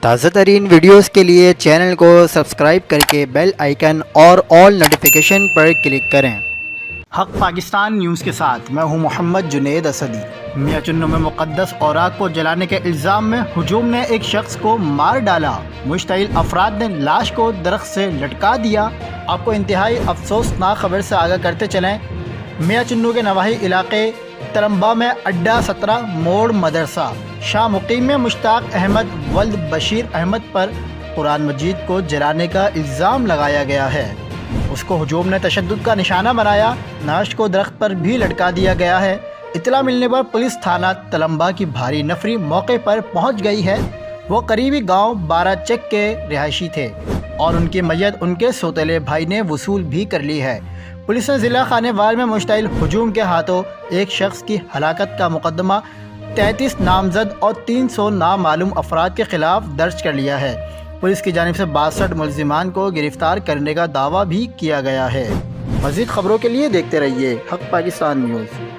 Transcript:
تازہ ترین ویڈیوز کے لیے چینل کو سبسکرائب کر کے بیل آئیکن اور آل نوٹیفیکیشن پر کلک کریں۔ حق پاکستان نیوز کے ساتھ میں ہوں محمد جنید اسدی۔ میاں چنوں میں مقدس اوراق کو جلانے کے الزام میں ہجوم نے ایک شخص کو مار ڈالا۔ مشتعل افراد نے لاش کو درخت سے لٹکا دیا۔ آپ کو انتہائی افسوسناک خبر سے آگاہ کرتے چلیں، میاں چنوں کے نواحی علاقے تلمبہ میں اڈا 17 موڑ مدرسہ شاہ مقیم میں مشتاق احمد ولد بشیر احمد پر قرآن مجید کو جلانے کا الزام لگایا گیا ہے۔ اس کو ہجوم نے تشدد کا نشانہ بنایا۔ نعش کو درخت پر بھی لٹکا دیا گیا ہے۔ اطلاع ملنے پر پولیس تھانہ تلمبہ کی بھاری نفری موقع پر پہنچ گئی ہے۔ وہ قریبی گاؤں 12 چک کے رہائشی تھے اور ان کی میت ان کے سوتیلے بھائی نے وصول بھی کر لی ہے۔ پولیس نے ضلع خانے وال میں مشتعل ہجوم کے ہاتھوں ایک شخص کی ہلاکت کا مقدمہ 33 نامزد اور 300 نامعلوم افراد کے خلاف درج کر لیا ہے۔ پولیس کی جانب سے 62 ملزمان کو گرفتار کرنے کا دعویٰ بھی کیا گیا ہے۔ مزید خبروں کے لیے دیکھتے رہیے حق پاکستان نیوز۔